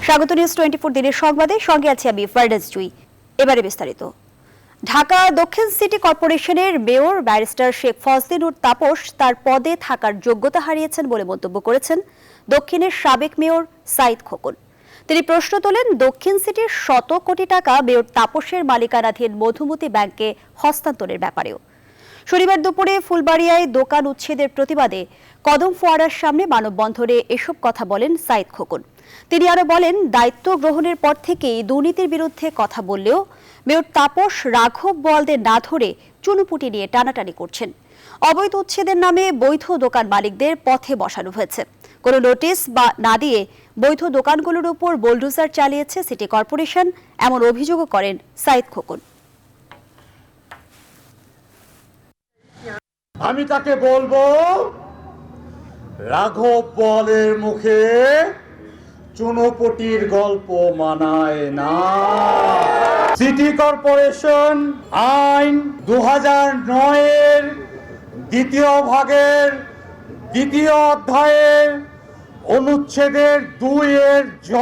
স্বাগত নিউজ 24 দিনের সংবাদে সঙ্গে আছি আমি ফারদাস জুই। এবারে বিস্তারিত। ঢাকা দক্ষিণ সিটি কর্পোরেশনের মেয়র ব্যারিস্টার শেখ ফজলিনুর তাপস তার পদে থাকার যোগ্যতা হারিয়েছেন বলে মন্তব্য করেছেন দক্ষিণের সাবেক মেয়র সাইদ খোকন। তিনি প্রশ্ন তোলেন দক্ষিণ সিটির শত কোটি টাকা মেয়র তাপসের মালিকানাধীন মধুমতি ব্যাংকে হস্তান্তরের ব্যাপারেও। শনিবার দুপুরে ফুলবাড়িয়ায় দোকান উচ্ছেদের প্রতিবাদে কদম ফোয়ারার সামনে মানববন্ধনে এসব কথা বলেন সাইদ খোকন। তিনি আরো বলেন, দায়িত্ব গ্রহণের পর থেকেই দুর্নীতির বিরুদ্ধে কথা বললেও মেয়র তাপস রাঘব বোয়ালদের না ধরে চুনুপুটি নিয়ে টানাটানি করছেন। অবৈধ উচ্ছেদের নামে বৈধ দোকান মালিকদের পথে বসানো হয়েছে। কোনো নোটিশ বা না দিয়ে বৈধ দোকানগুলোর উপর বোলডোজার চালিয়েছে সিটি কর্পোরেশন, এমন অভিযোগও করেন সাইদ খোকন। আমি তাকে বলবো, রাঘব বোয়ালের মুখে চুনোপটির গল্প মানায় না। সিটি কর্পোরেশন আইন 2009-এর দ্বিতীয় ভাগের দ্বিতীয় অধ্যায়ের অনুচ্ছেদের 2-এর জ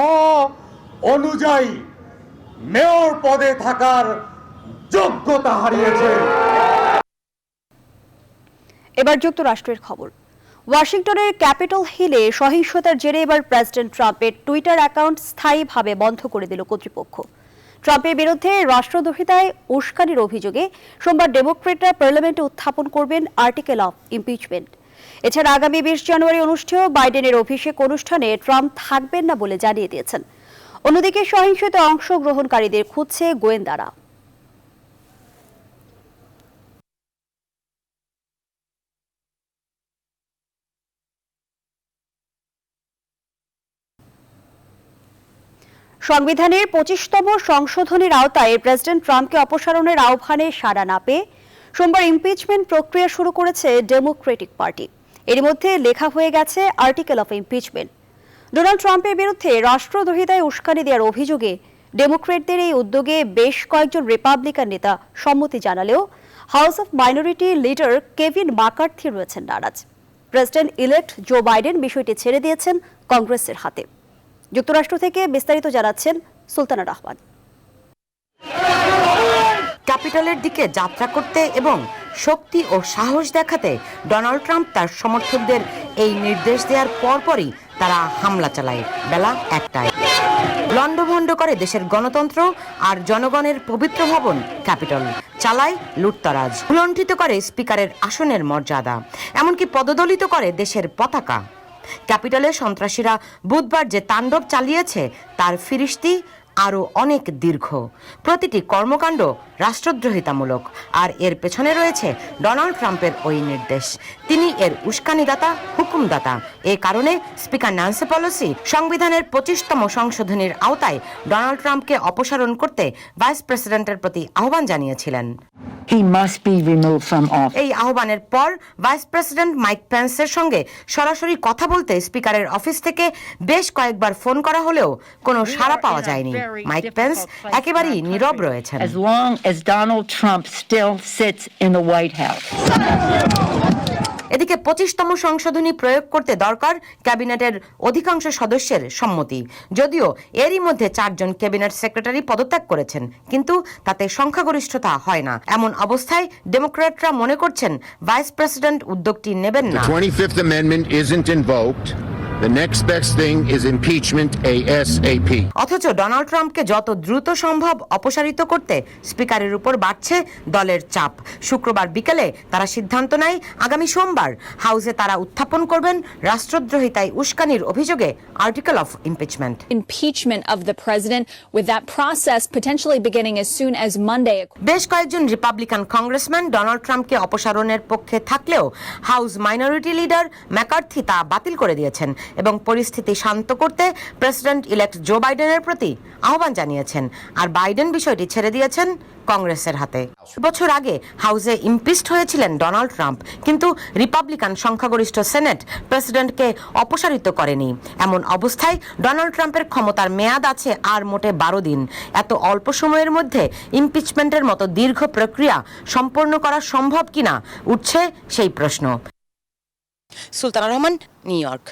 অনুযায়ী মেয়র পদে থাকার যোগ্যতা হারিয়েছে। এবার যুক্তরাষ্ট্রের খবর। ওয়াশিংটনের ক্যাপিটল হিলে সহিংসতার জেরে এবার প্রেসিডেন্ট ট্রাম্পের টুইটার অ্যাকাউন্ট স্থায়ীভাবে বন্ধ করে দিল কর্তৃপক্ষ। ট্রাম্পের বিরুদ্ধে রাষ্ট্রদ্রোহিতায় উস্কানির অভিযোগে সোমবার ডেমোক্রেটরা পার্লামেন্টে উত্থাপন করবেন আর্টিকেল অফ ইমপিচমেন্ট। এছাড়া আগামী 20 জানুয়ারি অনুষ্ঠেয় বাইডেনের অভিষেক অনুষ্ঠানে ট্রাম্প থাকবেন না বলে জানিয়ে দিয়েছেন। অন্যদিকে সহিংসতায় অংশগ্রহণকারীদের খুঁজছে গোয়েন্দারা। সংবিধানের 25তম সংশোধনীর আওতায় প্রেসিডেন্ট ট্রাম্পকে অপসারণের আহ্বানে সাড়া না পেয়ে সোমবার ইমপিচমেন্ট প্রক্রিয়া শুরু করেছে ডেমোক্রেটিক পার্টি। এর মধ্যে লেখা হয়ে গেছে আর্টিকেল অফ ইমপিচমেন্ট। ডোনাল্ড ট্রাম্পের বিরুদ্ধে রাষ্ট্রদ্রোহিতায় উস্কানি দেওয়ার অভিযোগে ডেমোক্রেটদের এই উদ্যোগে বেশ কয়েকজন রিপাবলিকান নেতা সম্মতি জানালেও house of minority leader Kevin McCarthy রয়েছেন নারাজ। প্রেসিডেন্ট ইলেক্ট জো বাইডেন বিষয়টি ছেড়ে দিয়েছেন কংগ্রেসের হাতে। যুক্তরাষ্ট্র থেকে বিস্তারিত জানাচ্ছেন সুলতানা রহমান। ক্যাপিটলের দিকে যাত্রা করতে এবং শক্তি ও সাহস দেখাতে ডোনাল্ড ট্রাম্প তার সমর্থকদের এই নির্দেশ দেওয়ার পরপরই তারা হামলা চালায় বেলা 1টায়। লণ্ডভণ্ড করে দেশের গণতন্ত্র আর জনগণের পবিত্র ভবন ক্যাপিটল, চালায় লুটতরাজ, উলণ্ঠিত করে স্পিকারের আসনের মর্যাদা, এমনকি পদদলিত করে দেশের পতাকা। ক্যাপিটলে সন্ত্রাসীরা বুধবার যে তাণ্ডব চালিয়েছে তার ফিরিস্তি আরও অনেক দীর্ঘ। প্রতিটি কর্মকাণ্ড রাষ্ট্রদ্রোহিতামূলক, আর এর পেছনে রয়েছে ডোনাল্ড ট্রাম্পের ওই নির্দেশ। তিনি এর উস্কানিদাতা, হুকুমদাতা। এ কারণে স্পিকার ন্যান্সি পেলোসি সংবিধানের 25তম সংশোধনীর আওতায় ডোনাল্ড ট্রাম্পকে অপসারণ করতে ভাইস প্রেসিডেন্টের প্রতি আহ্বান জানিয়েছিলেন। He must be removed from office. এই আহ্বানের পর ভাইস প্রেসিডেন্ট মাইক পেন্সের সঙ্গে সরাসরি কথা বলতে স্পিকারের অফিস থেকে বেশ কয়েকবার ফোন করা হলেও কোনো সাড়া পাওয়া যায়নি। মাইক পেন্স একেবারেই নীরব রয়েছেন। As long as Donald Trump still sits in the White House. এদিকে 25তম সংশোধনী প্রয়োগ করতে দরকার ক্যাবিনেটের অধিকাংশ সদস্যের সম্মতি। যদিও এরই মধ্যে 4 জন ক্যাবিনেট সেক্রেটারি পদত্যাগ করেছেন, কিন্তু তাতে সংখ্যাগরিষ্ঠতা হয় না। এমন অবস্থায় ডেমোক্র্যাটরা মনে করছেন ভাইস প্রেসিডেন্ট উদ্যোগটি নেবেন না। The 25th Amendment isn't invoked. The next best thing is impeachment ASAP. অথচ ডোনাল্ড ট্রাম্পকে যত দ্রুত সম্ভব অপসারিত করতে স্পিকারের উপর বাড়ছে দলের চাপ। শুক্রবার বিকেলে তারা সিদ্ধান্ত নেয় আগামী সোমবার হাউসে তারা উত্থাপন করবেন রাষ্ট্রদ্রোহিতায় উস্কানির অভিযোগে article of impeachment. Impeachment of the president, with that process potentially beginning as soon as Monday. বেশ কয়েকজন রিপাবলিকান কংগ্রেসম্যান ডোনাল্ড ট্রাম্পকে অপসারণের পক্ষে থাকলেও হাউস মাইনরিটি লিডার ম্যাকার্থি তা বাতিল করে দিয়েছেন এবং পরিস্থিতি শান্ত করতে প্রেসিডেন্ট ইলেক্ট জো বাইডেনের প্রতি আহ্বান জানিয়েছেন। আর বাইডেন বিষয়টি ছেড়ে দিয়েছেন কংগ্রেসের হাতে। বছর আগে হাউসে ইমপিচড হয়েছিলেন ডোনাল্ড ট্রাম্প, কিন্তু রিপাবলিকান সংখ্যাগরিষ্ঠ সেনেট প্রেসিডেন্টকে অপসারিত করেনি। এমন অবস্থায় ডোনাল্ড ট্রাম্পের ক্ষমতার মেয়াদ আছে আর মোটে 12 দিন। এত অল্প সময়ের মধ্যে ইমপিচমেন্টের মতো দীর্ঘ প্রক্রিয়া সম্পন্ন করা সম্ভব কিনা উঠছে সেই প্রশ্ন। Sultana Rahman, new York.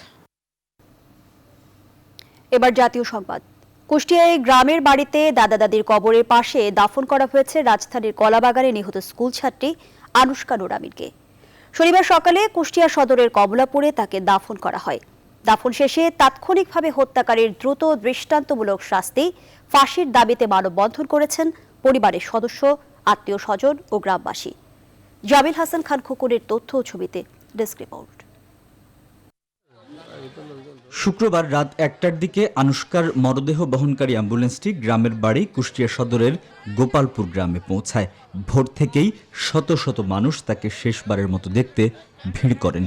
এবার জাতীয় সংবাদ। কুষ্টিয়ায় গ্রামের বাড়িতে দাদা দাদির কবরের পাশে দাফন করা হয়েছে রাজধানীর কলাবাগানে নিহত স্কুল ছাত্রী আনুশকা নূর আমিনকে। শনিবার সকালে কুষ্টিয়া সদরের কমলাপুরে তাকে দাফন করা হয়। দাফন শেষে তাৎক্ষণিকভাবে হত্যাকারীর দ্রুত দৃষ্টান্তমূলক শাস্তি, ফাঁসির দাবিতে মানববন্ধন করেছেন পরিবারের সদস্য, আত্মীয় স্বজন ও গ্রামবাসী। জামিল হাসান খান খোকনের তথ্য ও ছবিতে ডেস্ক রিপোর্ট। শুক্রবার রাত 1টার দিকে আনুশকার মরদেহ বহনকারী অ্যাম্বুলেন্সটি গ্রামের বাড়ি কুষ্টিয়া সদরের গোপালপুর গ্রামে পৌঁছায়। ভোর থেকেই শত শত মানুষ তাকে শেষবারের মতো দেখতে ভিড় করেন।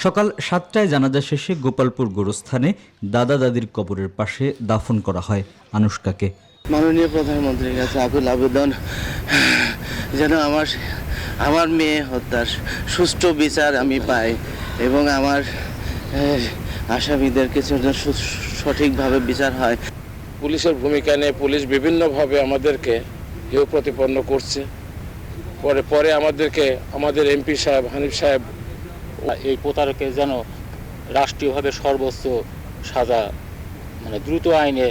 সকাল 7টায় জানাজা শেষে গোপালপুর গোরস্থানে দাদা দাদির কবরের পাশে দাফন করা হয় আনুশকাকে। মাননীয় প্রধানমন্ত্রীর কাছে আকুল আবেদন যেন আমার মেয়ে হত্যার সুষ্ঠু বিচার আমি পাই এবং আমার আসামিদের কিছু সঠিকভাবে বিচার হয়। পুলিশের ভূমিকা নিয়ে পুলিশ বিভিন্নভাবে আমাদেরকে হেয় প্রতিপন্ন করছে। পরে আমাদের এমপি সাহেব, হানিফ সাহেব, এই প্রতারকের যেন রাষ্ট্রীয়ভাবে সর্বোচ্চ সাজা দ্রুত আইনে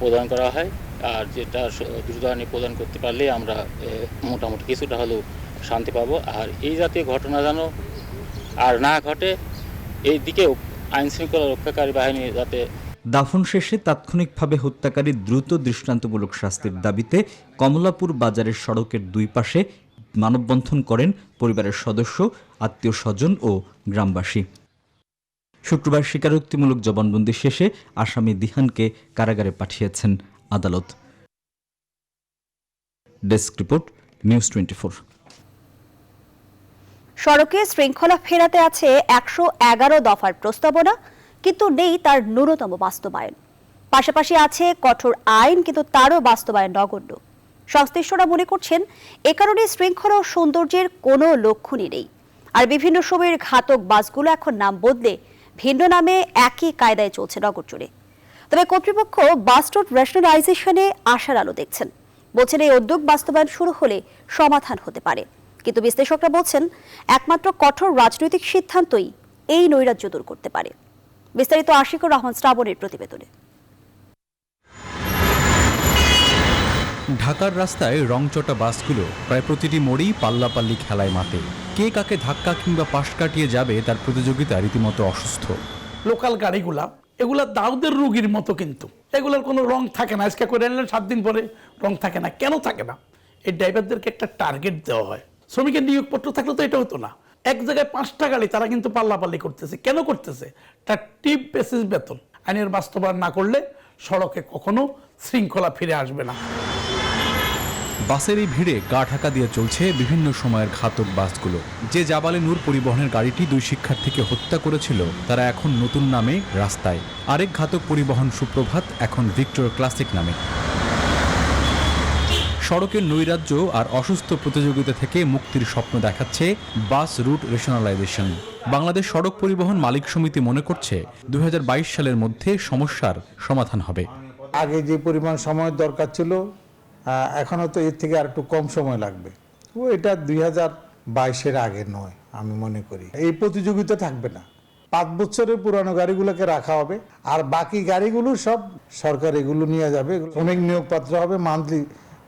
প্রদান করা হয়। আর যেটা দ্রুত আইনে প্রদান করতে পারলে আমরা মোটামুটি কিছুটা হলেও শান্তি পাবো। আর এই জাতীয় ঘটনা যেন আর না ঘটে, এই দিকেও আইন শৃঙ্খলা রক্ষাকারী বাহিনী যাতে। দাফন শেষে তাৎক্ষণিকভাবে হত্যাকারী দ্রুত দৃষ্টান্তমূলক শাস্তির দাবিতে কমলাপুর বাজারের সড়কের দুই পাশে মানববন্ধন করেন পরিবারের সদস্য, আত্মীয় স্বজন ও গ্রামবাসী। শুক্রবার স্বীকারোক্তিমূলক জবানবন্দি শেষে আসামি দিহানকে কারাগারে পাঠিয়েছেন আদালত। Desk report, news 24। সড়কে শৃঙ্খলা ফেরাতে আছে 111 দফার প্রস্তাবনা, কিন্তু নেই তার ন্যূনতম বাস্তবায়ন। পাশাপাশি আছে কঠোর আইন, কিন্তু তারও বাস্তবায়ন নগণ্য। সংশ্লিষ্টরা মনে করছেন এ কারণে শৃঙ্খলা ও সৌন্দর্যের কোনো লক্ষণই নেই। আর বিভিন্ন সময়ের ঘাতক বাসগুলো এখন নাম বদলে ভিন্ন নামে একই কায়দায় চলছে নগর জুড়ে। তবে কর্তৃপক্ষ বাস রুট রেশনালাইজেশনে আশার আলো দেখছেন। বলছেন এই উদ্যোগ বাস্তবায়ন শুরু হলে সমাধান হতে পারে। কিন্তু বিশ্লেষকরা বলছেন একমাত্র কঠোর রাজনৈতিক সিদ্ধান্তই এই নৈরাজ্য দূর করতে পারে। বিস্তারিত আশিকুর রহমান শ্রাবণের প্রতিবেদনে। ঢাকার রাস্তায় রংচটা বাসগুলো প্রায় প্রতিটি মোড়েই পাল্লাপাল্লি খেলায় মাতে। কে কাকে ধাক্কা কিংবা পাশ কাটিয়ে যাবে তার প্রতিযোগিতা রীতিমতো অসুস্থ। লোকাল এগুলা দাউদের রুগীর মতো, কিন্তু এগুলোর কোনো রং থাকে না। আজকে করে আনলেন 7 দিন পরে রং থাকে না। কেন থাকে না? এই ড্রাইভারদেরকে একটা টার্গেট দেওয়া হয়। শ্রমিকের নিয়োগপত্র থাকলে তো এটা হতো না। এক জায়গায় 5টা গাড়ি তারা কিন্তু পাল্লাপাল্লি করতেছে। কেন করতেছে? তার টিপ বেসিস বেতন। আইনের বাস্তবায়ন না করলে সড়কে কখনো শৃঙ্খলা ফিরে আসবে না। বাসের এই ভিড়ে গা ঢাকা দিয়ে চলছে বিভিন্ন সময়ের ঘাতক বাসগুলো। যে জাবালে নূর পরিবহনের গাড়িটি 2 শিক্ষার্থীকে হত্যা করেছিল, তারা এখন নতুন নামে রাস্তায়। আরেক ঘাতক পরিবহন সুপ্রভাত এখন ভিক্টর ক্লাসিক নামে। সড়কের নৈরাজ্য আর অসুস্থ প্রতিযোগিতা থেকে মুক্তির স্বপ্ন দেখাচ্ছে বাস রুট রেশনালাইজেশন। বাংলাদেশ সড়ক পরিবহন মালিক সমিতি মনে করছে 2022 সালের মধ্যে সমস্যার সমাধান হবে। আগে যে পরিমাণ সময় দরকার ছিল, এখনো তো এর থেকে আর একটু কম সময় লাগবে। এটা 2022-এর আগে নয়, আমি মনে করি। এই প্রতিযোগিতা থাকবে না। 5 বছরের পুরানো গাড়িগুলোকে রাখা হবে, আর বাকি গাড়িগুলো সব সরকার এগুলো নিয়ে যাবে। অনেক নিয়োগপত্র হবে,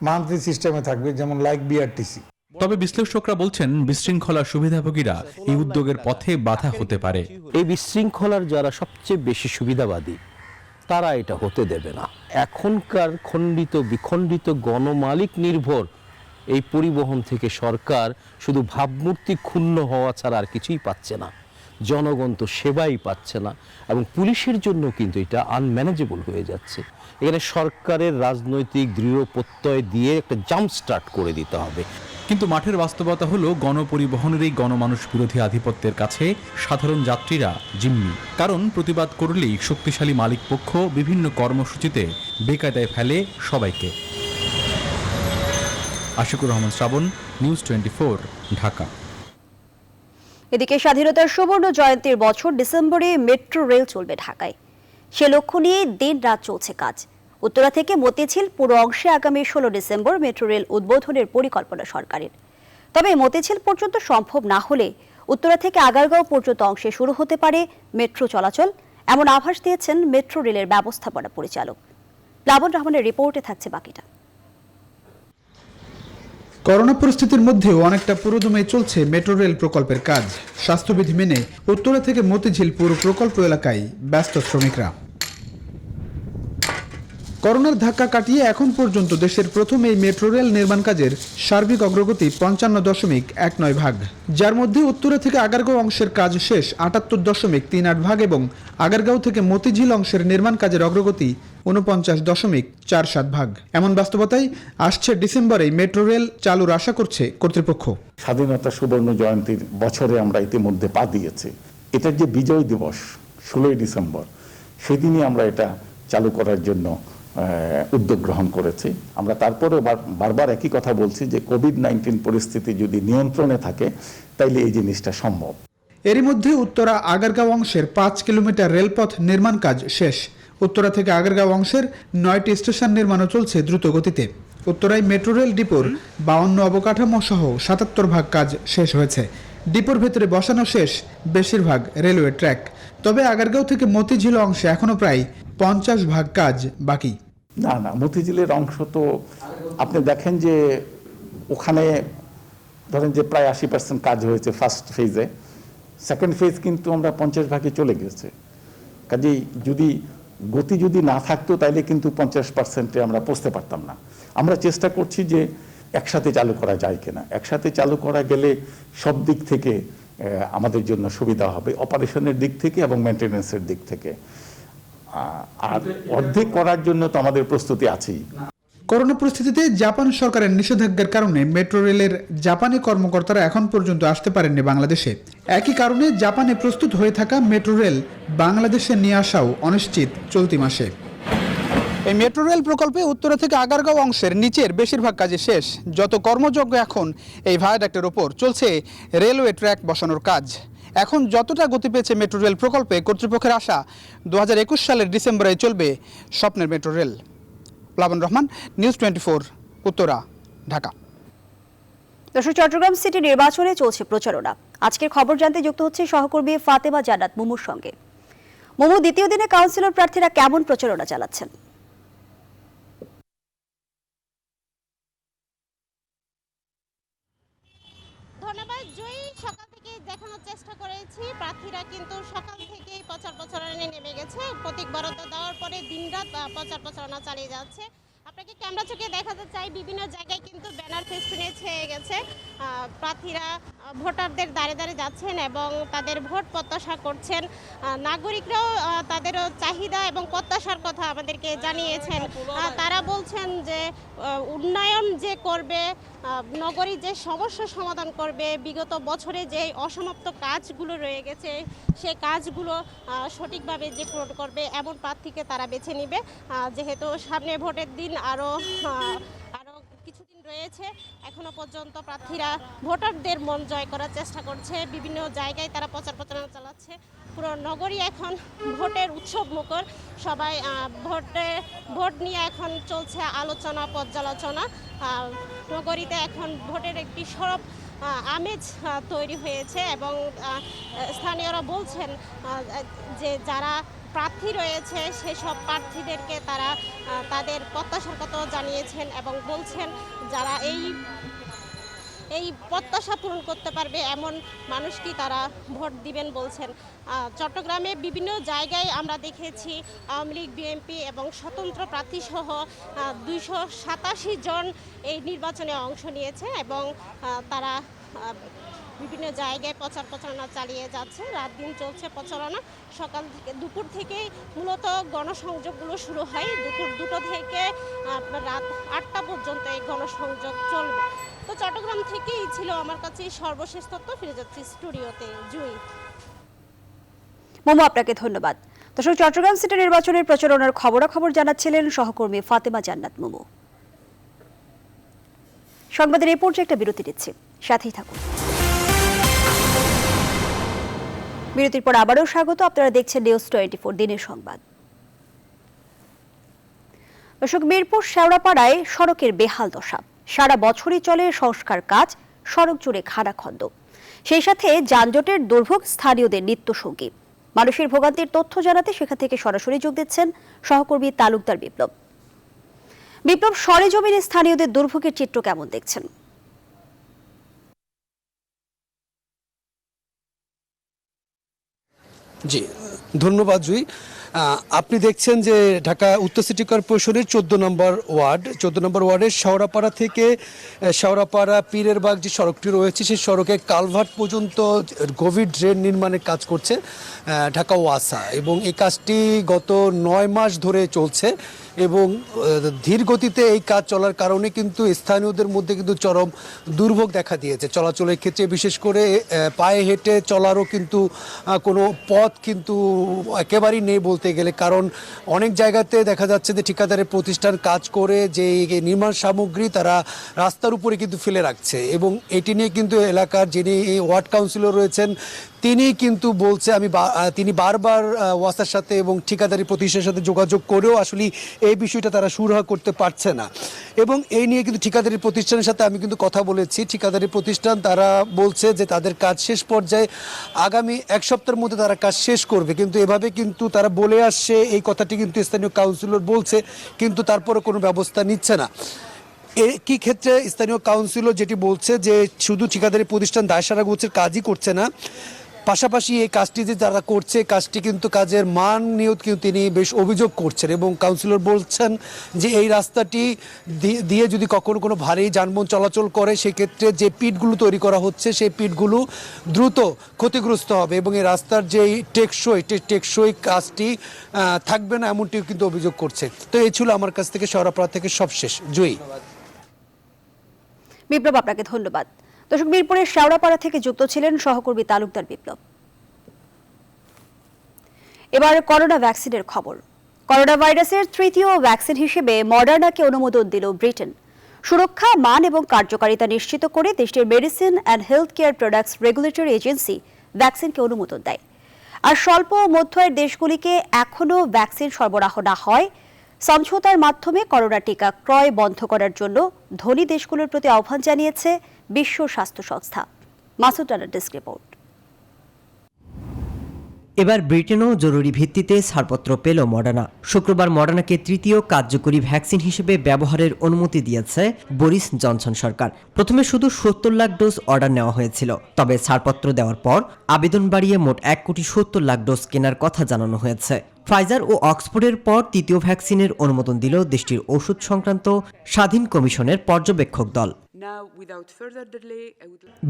মান্থলি সিস্টেমে থাকবে, যেমন লাইক বিআরটিসি। তবে বিশ্লেষকরা বলছেন বিশৃঙ্খলার সুবিধাভোগীরা এই উদ্যোগের পথে বাধা হতে পারে। এই বিশৃঙ্খলার যারা সবচেয়ে বেশি সুবিধাবাদী, তারা এটা হতে দেবে না। এখনকার খণ্ডিত বিখণ্ডিত গণমালিক নির্ভর এই পরিবহন থেকে সরকার শুধু ভাবমূর্তি ক্ষুণ্ণ হওয়া ছাড়া আর কিছুই পাচ্ছে না। জনগণ তো সেবাই পাচ্ছে না, এবং পুলিশের জন্য কিন্তু এটা আনম্যানেজেবল হয়ে যাচ্ছে। এখানে সরকারের রাজনৈতিক দৃঢ় প্রত্যয় দিয়ে একটা জাম্প স্টার্ট করে দিতে হবে। কিন্তু মাঠের বাস্তবতা হলো গণপরিবহনের এই গণমানুষ বিরোধী আধিপত্যের কাছে সাধারণ যাত্রীরা জিম্মি। কারণ প্রতিবাদ করলেই শক্তিশালী মালিক পক্ষ বিভিন্ন কর্মসূচিতে বেকায়দায় ফেলে সবাইকে। আশিকুর রহমান শ্রাবণ, নিউজ 24, ঢাকা। এদিকে স্বাধীনতার সুবর্ণ জয়ন্তীর বছর ডিসেম্বরে মেট্রো রেল চলবে ঢাকায়। সে লক্ষ্য নিয়ে দিন রাত চলছে কাজ। উত্তরা থেকে মতিঝিল পুরো অংশে আগামী 16 ডিসেম্বর মেট্রো রেল উদ্বোধনের পরিকল্পনা সরকারের। তবে মতিঝিল পর্যন্ত সম্ভব না হলে উত্তরা থেকে আগারগাঁও পর্যন্ত অংশে শুরু হতে পারে মেট্রো চলাচল এমন আভাস দিয়েছেন মেট্রো রেলের ব্যবস্থাপনা পরিচালক। প্লাবন রহমানের রিপোর্টে থাকছে বাকিটা। করোনা পরিস্থিতির মধ্যেও অনেকটা পুরোদমে চলছে মেট্রো রেল প্রকল্পের কাজ। স্বাস্থ্যবিধি মেনে উত্তরা থেকে মতিঝিল পুর প্রকল্প এলাকায় ব্যস্ত শ্রমিকরা। করোনার ধাক্কা কাটিয়ে এখন পর্যন্ত দেশের প্রথম এই মেট্রো রেল নির্মাণ কাজের সার্বিক অগ্রগতি ৫৫.১৯ ভাগ, যার মধ্যে উত্তরা থেকে আগারগাঁও অংশের কাজ শেষ ৭৮.৩৮ ভাগ এবং আগারগাঁও থেকে মতিঝিল অংশের নির্মাণ কাজের অগ্রগতি ৪৯.৪৭ ভাগ। এমন বাস্তবতায় আসছে ডিসেম্বরে মেট্রো রেল চালুর আশা করছে কর্তৃপক্ষ। স্বাধীনতা সুবর্ণ জয়ন্তীর বছরে আমরা ইতিমধ্যে পা দিয়েছি। এটার যে বিজয় দিবস ১৬ই ডিসেম্বর, সেদিনই আমরা এটা চালু করার জন্য উদ্যোগ গ্রহণ করেছি। আমরা তারপরেও বারবার একই কথা বলছি যে কোভিড-১৯ পরিস্থিতি যদি নিয়ন্ত্রণে থাকে তাইলে এই জিনিসটা সম্ভব। এরই মধ্যে উত্তরা আগারগাঁও অংশের ৫ কিলোমিটার রেলপথ নির্মাণ কাজ শেষ। উত্তরা থেকে আগারগাঁও অংশের ৯টি স্টেশন নির্মাণও চলছে দ্রুত গতিতে। উত্তরায় মেট্রো রেল ডিপোর ৫২ অবকাঠামো সহ ৭৭ ভাগ কাজ শেষ হয়েছে। ডিপোর ভেতরে বসানো শেষ বেশিরভাগ রেলওয়ে ট্র্যাক। তবে আগারগাঁও থেকে মতিঝিল অংশে এখনো প্রায় ৫০ ভাগ কাজ বাকি। না, মতিঝিলের অংশ তো আপনি দেখেন যে ওখানে ধরেন যে প্রায় ৮০% কাজ হয়েছে ফার্স্ট ফেজে। সেকেন্ড ফেজ কিন্তু আমরা ৫০ ভাগে চলে গেছে। কাজেই গতি যদি না থাকতো তাইলে কিন্তু ৫০%-এ আমরা পৌঁছতে পারতাম না। আমরা চেষ্টা করছি যে একসাথে চালু করা যায় কিনা। একসাথে চালু করা গেলে সব দিক থেকে আমাদের জন্য সুবিধা হবে, অপারেশনের দিক থেকে এবং মেনটেন্যান্সের দিক থেকে। আর অর্ধেক করার জন্য তো আমাদের প্রস্তুতি আছেই। করোনা পরিস্থিতিতে জাপান সরকারের নিষেধাজ্ঞার কারণে মেট্রো রেলের জাপানি কর্মকর্তারা এখন পর্যন্ত আসতে পারেননি বাংলাদেশে। একই কারণে জাপানে প্রস্তুত হয়ে থাকা মেট্রো রেল বাংলাদেশে নিয়ে আসাও অনিশ্চিত চলতি মাসে। এই মেট্রো রেল প্রকল্পে উত্তরা থেকে আগারগাঁও অংশের নিচের বেশিরভাগ কাজে শেষ। যত কর্মযোগ্য এখন এই ভায়াডাক্টের ওপর চলছে রেলওয়ে ট্র্যাক বসানোর কাজ। এখন যতটা গতি পেয়েছে মেট্রো রেল প্রকল্পে, কর্তৃপক্ষের আশা ২০২১ সালের ডিসেম্বরে চলবে স্বপ্নের মেট্রো রেল। প্লাবন রহমান, নিউজ 24, উত্তরা, ঢাকা। দর্শক, চট্টগ্রাম সিটি নির্বাচনে চলছে প্রচারণা। আজকের খবর জানতে যুক্ত হচ্ছে সহকর্মী ফাতেমা জান্নাত মুমুর সঙ্গে। মুমু, দ্বিতীয় দিনে কাউন্সিলর প্রার্থীরা কেমন প্রচারণা চালাচ্ছেন? ধন্যবাদ জয়ী। সকাল থেকে দেখানোর চেষ্টা করেছি, প্রার্থীরা কিন্তু সকাল থেকেই প্রচারণায় নেমে গেছে। প্রতীক বরাদ্দ দেওয়ার পরে দিনরাত প্রচারণা চালিয়ে যাচ্ছে। আপনাকে ক্যামেরা চোখে দেখাতে চাই, বিভিন্ন জায়গায় কিন্তু ব্যানার ফেস্টুনে ছেয়ে গেছে। প্রার্থীরা ভোটারদের দাঁড়ে দাঁড়ে যাচ্ছেন এবং তাদের ভোট প্রত্যাশা করছেন। নাগরিকরাও তাদেরও চাহিদা এবং প্রত্যাশার কথা আমাদেরকে জানিয়েছেন। তারা বলছেন যে উন্নয়ন যে করবে, নগরীর যে সমস্যা সমাধান করবে, বিগত বছরে যে অসমাপ্ত কাজগুলো রয়ে গেছে সেই কাজগুলো সঠিকভাবে যে পূরণ করবে এমন প্রার্থীকে তারা বেছে নেবে। যেহেতু সামনে ভোটের দিন আরও কিছুদিন রয়েছে, এখনো পর্যন্ত প্রার্থীরা ভোটারদের মন জয় করার চেষ্টা করছে। বিভিন্ন জায়গায় তারা প্রচারণা চালাচ্ছে। পুরো নগরী এখন ভোটের উৎসব মুখর। সবাই ভোট নিয়ে এখন চলছে আলোচনা, পর্যালোচনা। নগরীতে এখন ভোটের একটি সরব আমেজ তৈরি হয়েছে এবং স্থানীয়রা বলছেন যে যারা প্রার্থী রয়েছে সেসব প্রার্থীদেরকে তারা তাদের প্রত্যাশার কথাও জানিয়েছেন এবং বলছেন যারা এই প্রত্যাশা পূরণ করতে পারবে এমন মানুষকে তারা ভোট দিবেন বলছেন। চট্টগ্রামে বিভিন্ন জায়গায় আমরা দেখেছি আওয়ামী লীগ, বিএনপি এবং স্বতন্ত্র প্রার্থীসহ ২৮৭ জন এই নির্বাচনে অংশ নিয়েছে এবং তারা বিভিন্ন জায়গায় প্রচারণা চালিয়ে যাচ্ছে। রাত দিন চলছে প্রচারণা। সকাল থেকে দুপুর থেকেই মূলত গণসংযোগগুলো শুরু হয়। দুপুর ২টো থেকে রাত ৮টা পর্যন্ত এই গণসংযোগ চলবে। তো চট্টগ্রাম থেকেই ছিল আমার কাছে সর্বশেষ তথ্য। ফিরে যাচ্ছি স্টুডিওতে। জুই। মোমো, আপনাকে ধন্যবাদ। দর্শক, চট্টগ্রাম সিটি নির্বাচনের প্রচারণার খবরাখবর জানাচ্ছিলেন সহকর্মী ফাতেমা জান্নাত মোমো। সংবাদের এই পর্যায়ে একটা বিরতি নিচ্ছি, সাথেই থাকুন। বিরতির পর আবারও স্বাগত। আপনারা দেখছেন নিউজ 24 দিনের সংবাদ। দর্শক, মিরপুর শেওড়াপাড়ায় সড়কের বেহাল দশা। সারা বছরই চলে সংস্কার কাজ, সড়ক জুড়ে খানাখন্দ। সেই সাথে যানজটের দুর্ভোগ স্থানীয়দের নিত্যসঙ্গী। মানুষের ভোগান্তির তথ্য জানাতে সেখান থেকে সরাসরি যোগ দিচ্ছেন সহকর্মী তালুকদার বিপ্লব। বিপ্লব, সরেজমিনে স্থানীয়দের দুর্ভোগের চিত্র কেমন দেখছেন? জি, ধন্যবাদ জুই। আপনি দেখছেন যে ঢাকা উত্তর সিটি কর্পোরেশনের 14 নম্বর ওয়ার্ডের শেওড়াপাড়া থেকে শেওড়াপাড়া পীরেরবাগ যে সড়কটি রয়েছে সেই সড়কে কালভার্ট পর্যন্ত গভীর ড্রেন নির্মাণের কাজ করছে ঢাকা ওয়াসা, এবং এই কাজটি গত 9 মাস ধরে চলছে এবং ধীর গতিতে এই কাজ চলার কারণে কিন্তু স্থানীয়দের মধ্যে কিন্তু চরম দুর্ভোগ দেখা দিয়েছে। চলাচলের ক্ষেত্রে বিশেষ করে পায়ে হেঁটে চলারও কিন্তু কোনো পথ কিন্তু একেবারেই নেই বলতে গেলে, কারণ অনেক জায়গাতে দেখা যাচ্ছে যে ঠিকাদারের প্রতিষ্ঠান কাজ করে যে নির্মাণ সামগ্রী তারা রাস্তার উপরে কিন্তু ফেলে রাখছে, এবং এটি নিয়ে কিন্তু এলাকার যিনি ওয়ার্ড কাউন্সিলর রয়েছেন তিনি কিন্তু বলছে তিনি বারবার ওয়াসার সাথে এবং ঠিকাদারি প্রতিষ্ঠানের সাথে যোগাযোগ করেও আসলে এই বিষয়টা তারা সুরাহা করতে পারছে না। এবং এই নিয়ে কিন্তু ঠিকাদারি প্রতিষ্ঠানের সাথে আমি কিন্তু কথা বলেছি। ঠিকাদারি প্রতিষ্ঠান তারা বলছে যে তাদের কাজ শেষ পর্যায়ে আগামী 1 সপ্তাহের মধ্যে তারা কাজ শেষ করবে, কিন্তু এভাবে কিন্তু তারা বলে আসছে, এই কথাটি কিন্তু স্থানীয় কাউন্সিলর বলছে, কিন্তু তারপরে কোনো ব্যবস্থা নিচ্ছে না। একই ক্ষেত্রে স্থানীয় কাউন্সিলর যেটি বলছে যে শুধু ঠিকাদারি প্রতিষ্ঠান দায়সারা গোছের কাজই করছে না, পাশাপাশি এই কাজটি যে যারা করছে কাজটি কিন্তু কাজের মান নিয়েও কিন্তু তিনি বেশ অভিযোগ করছেন, এবং কাউন্সিলর বলছেন যে এই রাস্তাটি দিয়ে যদি কখনো কোনো ভারী যানবাহন চলাচল করে সেক্ষেত্রে যে পিটগুলো তৈরি করা হচ্ছে সেই পিটগুলো দ্রুত ক্ষতিগ্রস্ত হবে, এবং এই রাস্তার যেই টেকসই কাজটি থাকবে না এমনটিও কিন্তু অভিযোগ করছে। তো এই ছিল আমার কাছ থেকে শেওড়াপাড়া থেকে সবশেষ। জয়ী বিপ্লব, আপনাকে ধন্যবাদ। দর্শক, মিরপুরের শেওড়াপাড়া থেকে যুক্ত ছিলেন সহকর্মী তালুকদার বিপ্লব। এবার করোনা ভ্যাকসিনের খবর। করোনা ভাইরাসের তৃতীয় ভ্যাকসিন হিসেবে মডার্নাকে অনুমোদন দিল ব্রিটেন। সুরক্ষা, মান এবং কার্যকারিতা নিশ্চিত করে দেশটির medicine and healthcare products regulatory agency ভ্যাকসিনকে অনুমোদন দেয়। আর স্বল্প ও মধ্য আয়ের দেশগুলিকে এখনও ভ্যাকসিন সরবরাহ না হয় সমঝোতার মাধ্যমে করোনা টিকা ক্রয় বন্ধ করার জন্য ধনী দেশগুলোর প্রতি আহ্বান জানিয়েছে বিশ্ব স্বাস্থ্য সংস্থা। মাসুদ রানার ডেস্ক রিপোর্ট। এবার ব্রিটেনও জরুরি ভিত্তিতে ছাড়পত্র পেল মডার্না। শুক্রবার মডার্নাকে তৃতীয় কার্যকরী ভ্যাকসিন হিসেবে ব্যবহারের অনুমতি দিয়েছে বরিস জনসন সরকার। প্রথমে শুধু 70 লাখ ডোজ অর্ডার নেওয়া হয়েছিল, তবে ছাড়পত্র দেওয়ার পর আবেদন বাড়িয়ে মোট 1,70,00,000 ডোজ কেনার কথা জানানো হয়েছে। ফাইজার ও অক্সফোর্ডের পর তৃতীয় ভ্যাকসিনের অনুমোদন দিল দেশটির ওষুধ সংক্রান্ত স্বাধীন কমিশনের পর্যবেক্ষক দল।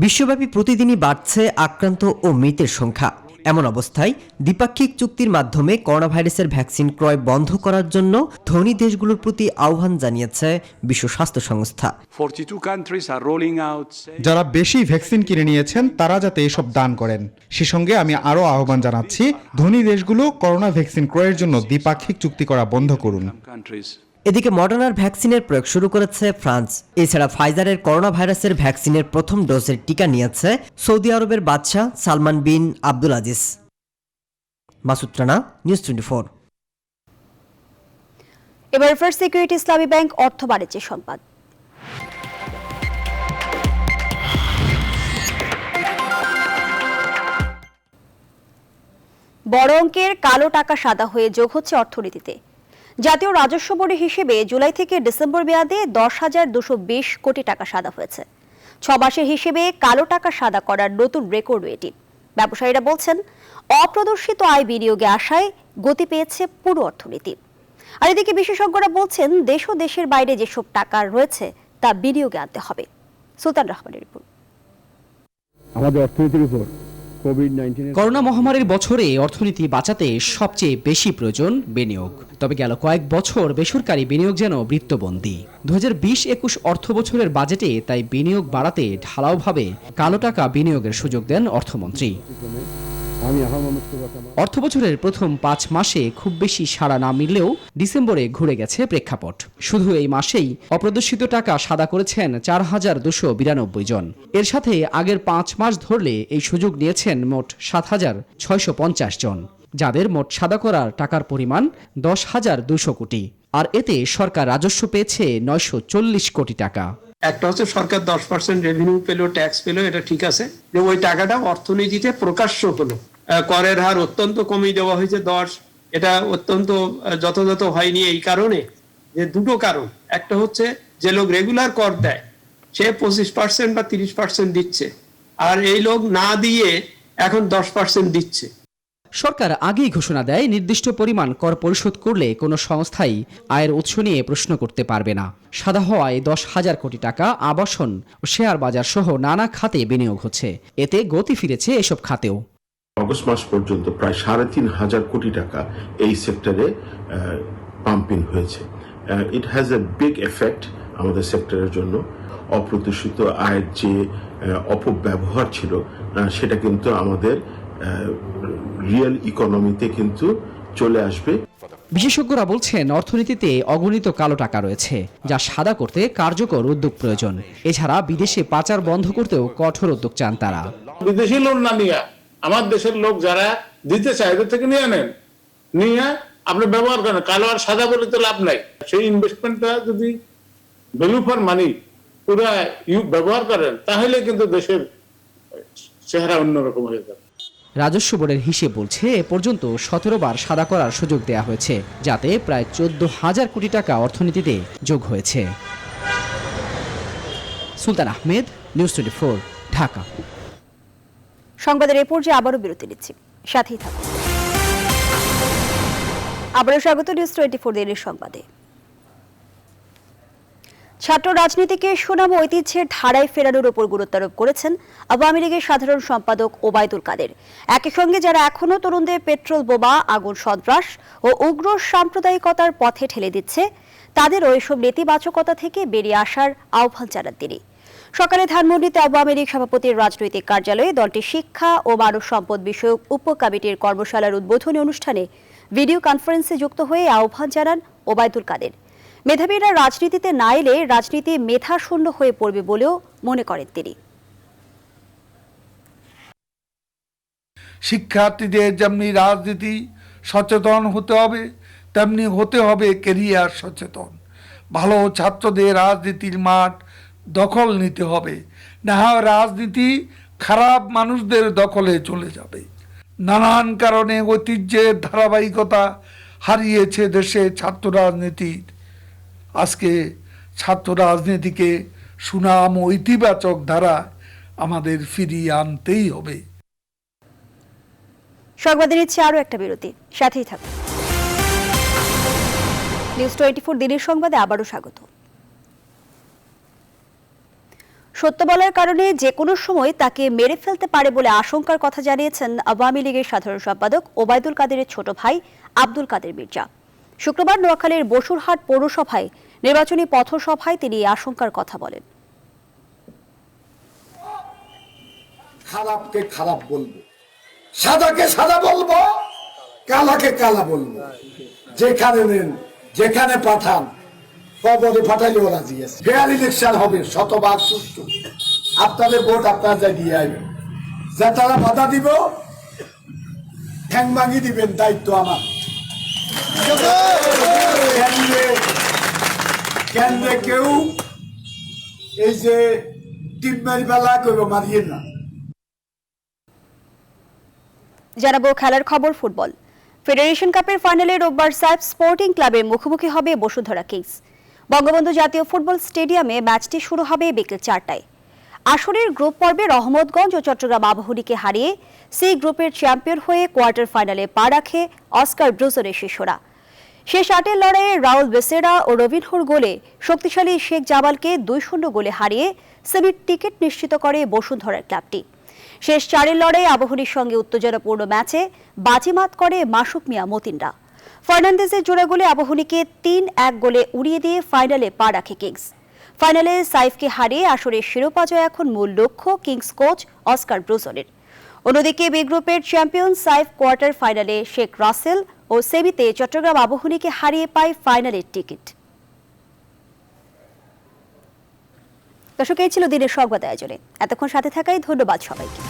বিশ্বব্যাপী প্রতিদিনই বাড়ছে আক্রান্ত ও মৃতের সংখ্যা। এমন অবস্থায় দ্বিপাক্ষিক চুক্তির মাধ্যমে করোনা ভাইরাসের ভ্যাকসিন ক্রয় বন্ধ করার জন্য ধনী দেশগুলোর প্রতি আহ্বান জানিয়েছে বিশ্ব স্বাস্থ্য সংস্থা। যারা বেশি ভ্যাকসিন কিনে নিয়েছেন তারা যাতে এসব দান করেন। সে সঙ্গে আমি আরও আহ্বান জানাচ্ছি, ধনী দেশগুলো করোনা ভ্যাকসিন ক্রয়ের জন্য দ্বিপাক্ষিক চুক্তি করা বন্ধ করুন। এদিকে মডার্নার ভ্যাকসিনের প্রয়োগ শুরু করেছে ফ্রান্স। এছাড়া ফাইজারের করোনা ভাইরাসের ভ্যাকসিনের প্রথম ডোজের টিকা নিয়েছে সৌদি আরবের বাদশাহ সালমান বিন আব্দুল আজিজ। মাসুদ রানা, নিউজ 24। এবার ফার্স্ট সিকিউরিটি ইসলামী ব্যাংক অর্থ বাণিজ্যের সংবাদ। বড় অঙ্কের কালো টাকা সাদা হয়ে যোগ হচ্ছে অর্থনীতিতে। জাতীয় রাজস্ব বোর্ডের হিসেবে জুলাই থেকে ডিসেম্বর মেয়াদে 10,220 কোটি টাকা সাদা হয়েছে। 6 মাসের হিসেবে কালো টাকা সাদা করার নতুন রেকর্ড এটি। ব্যবসায়ীরা বলছেন, অপ্রদর্শিত আয় বিনিয়োগে আসায় গতি পেয়েছে পুরো অর্থনীতি। আর এদিকে বিশেষজ্ঞরা বলছেন, দেশ ও দেশের বাইরে যেসব টাকা রয়েছে তা বিনিয়োগে আনতে হবে। সুলতান রহমানের রিপোর্ট। আমাদের অর্থনীতির উপর করোনা মহামারীর বছরে অর্থনীতি বাঁচাতে সবচেয়ে বেশি প্রয়োজন বিনিয়োগ। তবে গেল কয়েক বছর বেসরকারি বিনিয়োগ যেন বৃত্তবন্দী। 2020-21 অর্থ বছরের বাজেটে তাই বিনিয়োগ বাড়াতে ঢালাওভাবে কালো টাকা বিনিয়োগের সুযোগ দেন অর্থমন্ত্রী। অর্থ বছরের প্রথম 5 মাসে খুব বেশি সাড়া না মিললেও ডিসেম্বরে ঘুরে গেছে প্রেক্ষাপট। শুধু এই মাসেই অপ্রদর্শিত টাকা সাদা করেছেন 4,292 জন। এর সাথে আগের 5 মাস ধরলে এই সুযোগ নিয়েছেন মোট 7,650 জন, যাদের মোট সাদা করার টাকার পরিমাণ 10,200 কোটি। আর এতে সরকার রাজস্ব পেয়েছে 940 কোটি টাকা। একটা হচ্ছে সরকার 10% রেভিনিউ পেলো, ট্যাক্স পেলো, এটা ঠিক আছে, যে ওই টাকাটা অর্থনীতিতে প্রকাশ্য হলো, করের হার অত্যন্ত কমিয়ে দেওয়া হয়েছে 10, এটা অত্যন্ত যথাযথ হয়নি এই কারণে যে দুটো কারণ। একটা হচ্ছে যে লোক রেগুলার কর দেয় সে 25% বা 30% দিচ্ছে, আর এই লোক না দিয়ে এখন 10% দিচ্ছে। সরকার আগেই ঘোষণা দেয় নির্দিষ্ট পরিমাণ কর পরিশোধ করলে কোনো সংস্থাই আয়ের উৎস নিয়ে প্রশ্ন করতে পারবে না। সাদা হওয়ায় 10,000 কোটি টাকা আবাসন ও শেয়ার বাজার সহ নানা খাতে বিনিয়োগ হচ্ছে, এতে গতি ফিরেছে এসব খাতেও। অগস্ট মাস পর্যন্ত প্রায় 3,500 কোটি টাকা এই সেক্টরে পাম্পিং হয়েছে। It has a big effect আমাদের সেক্টরের জন্য। অপ্রত্যাশিত আয়ের যে অপব্যবহার ছিল সেটা কিন্তু আমাদের রিয়েল ইকোনমিতে কিন্তু চলে আসবে। বিশেষজ্ঞরা বলছেন অর্থনীতিতে অগণিত কালো টাকা রয়েছে, যা সাদা করতে কার্যকর উদ্যোগ প্রয়োজন। এছাড়া বিদেশে পাচার বন্ধ করতেও কঠোর উদ্যোগ চান তারা। বিদেশি লোন না নিয়ে আমার দেশের লোক যারা দিতে চায় এদের থেকে নিয়ে নেন, নিয়ে আপনি ব্যবহার করেন। কালো আর সাদা বলে তো লাভ নাই। সেই ইনভেস্টমেন্টটা যদি ভ্যালু ফর মানি পুরো ব্যবহার করেন তাহলে কিন্তু দেশের চেহারা অন্যরকম হয়ে যাবে। রাজস্ব বোর্ডের হিসেব বলছে এ পর্যন্ত 17 বার সাদা করার সুযোগ দেয়া হয়েছে, যাতে প্রায় 14,000 কোটি টাকা অর্থনীতিতে যোগ হয়েছে। সুলতান আহমেদ, নিউজ 24, ঢাকা। সংবাদের এই পর্যায়ে আবারও বিরতি নিচ্ছি, সাথেই থাকুন। আবারও স্বাগত নিউজ 24 দিনের সংবাদে। ছাত্র রাজনীতিকে সুনাম ও ঐতিহ্যের ধারায় ফেরানোর উপর গুরুত্ব আরোপ করেছেন আওয়ামী লীগের সাধারণ সম্পাদক ওবায়দুল কাদের। একই সঙ্গে যারা এখনো তরুণদের পেট্রোল বোমা, আগুন, সন্ত্রাস ও উগ্র সাম্প্রদায়িকতার পথে ঠেলে দিচ্ছে তাদেরও এসব নেতিবাচকতা থেকে বেরিয়ে আসার আহ্বান জানান তিনি। সকালে ধানমন্ডিতে আওয়ামী লীগ সভাপতির রাজনৈতিক কার্যালয়ে দলটির শিক্ষা ও মানব সম্পদ বিষয়ক উপ কমিটির কর্মশালার উদ্বোধনী অনুষ্ঠানে ভিডিও কনফারেন্সে যুক্ত হয়ে আহ্বান জানান ওবায়দুল কাদের। মেধাবীরা রাজনীতিতে না এলে রাজনীতি মেধাশূন্য হয়ে পড়বে বলেও মনে করেন তিনি। শিক্ষার্থীদের যেমনি রাজনীতি সচেতন হতে হবে, তেমনি হতে হবে ক্যারিয়ার সচেতন। ভালো ছাত্রদের রাজনীতির মাঠ দখল নিতে হবে, না হয় রাজনীতি খারাপ মানুষদের দখলে চলে যাবে। নানান কারণে ঐতিহ্যের ধারাবাহিকতা হারিয়েছে দেশে ছাত্র রাজনীতির। আজকে ছাত্র রাজনীতিকে সুনাম ও ইতিবাচক ধারা আমাদের ফিরিয়ে আনতেই হবে। সংবাদে নিচ্ছে আরও একটা বিরতি, সাথেই থাকুন। নিউজ 24 দিনের সংবাদে আবারও স্বাগত। সত্য বলার কারণে যে কোনো সময় তাকে মেরে ফেলতে পারে বলে আশঙ্কার কথা জানিয়েছেন আওয়ামী লীগের সাধারণ সম্পাদক ওবায়দুল কাদেরের ছোট ভাই আব্দুল কাদের মির্জা। শুক্রবার নোয়াখালীর বসুরহাট পৌরসভায় নির্বাচনী পথসভায় তিনি এই আশঙ্কার কথা বলেন। খারাপকে খারাপ বলবো, সাদাকে সাদা বলবো, কালাকে কালা বলবো। যেখানে নেন, যেখানে পাঠান, কবরে পাঠাইলেও রাজি আছে। ফেয়ার ইলেকশন হবে, শতভাগ সুষ্ঠু। আপনাদের ভোট আপনারা যাই দিয়ে আসবেন। যা তারা বাধা দিব, ঠ্যাং ভাঙি দিবেন, দায়িত্ব আমার। কেন্দ্রে কেউ এই যে টিম মারি বেলা করব মারিয়ে না। জানাবো খেলার খবর। ফুটবল ফেডারেশন কাপের ফাইনালে রোববার সাইফ স্পোর্টিং ক্লাবের মুখোমুখি হবে বসুন্ধরা কিংস। বঙ্গবন্ধু জাতীয় ফুটবল স্টেডিয়ামে ম্যাচটি শুরু হবে বিকেল 4টায়। আসরের গ্রুপ পর্বে রহমতগঞ্জ ও চট্টগ্রাম আবাহনীকে হারিয়ে সি গ্রুপের চ্যাম্পিয়ন হয়ে কোয়ার্টার ফাইনালে পা রাখে অস্কার ব্রুজনের শিষ্যরা। শেষ 8-এর লড়াইয়ে রাউল বেসেরা ও রবিনহুর গোলে শক্তিশালী শেখ জামালকে 2-0 গোলে হারিয়ে সেমির টিকিট নিশ্চিত করে বসুন্ধরার ক্লাবটি। শেষ 4-এর লড়াইয়ে আবাহনীর সঙ্গে উত্তেজনাপূর্ণ ম্যাচে বাজিমাত করে মাসুক মিয়া মতিনরা। ফার্নান্দেজের জোড়া গোলে আবাহনীকে 3-1 গোলে উড়িয়ে দিয়ে ফাইনালে পা রাখে কিংস। ফাইনালে সাইফকে হারিয়ে আসরের শিরোপা জয় এখন মূল লক্ষ্য কিংস কোচ অস্কার ব্রুজনের। অন্যদিকে বি গ্রুপের চ্যাম্পিয়ন সাইফ কোয়ার্টার ফাইনালে শেখ রাসেল ও সেমিতে চট্টগ্রাম আবাহনীকে হারিয়ে পায় ফাইনালের টিকিট। দর্শক, এই ছিল দিনের সংবাদ আয়োজনে। এতক্ষণ সাথে থাকাই ধন্যবাদ সবাইকে।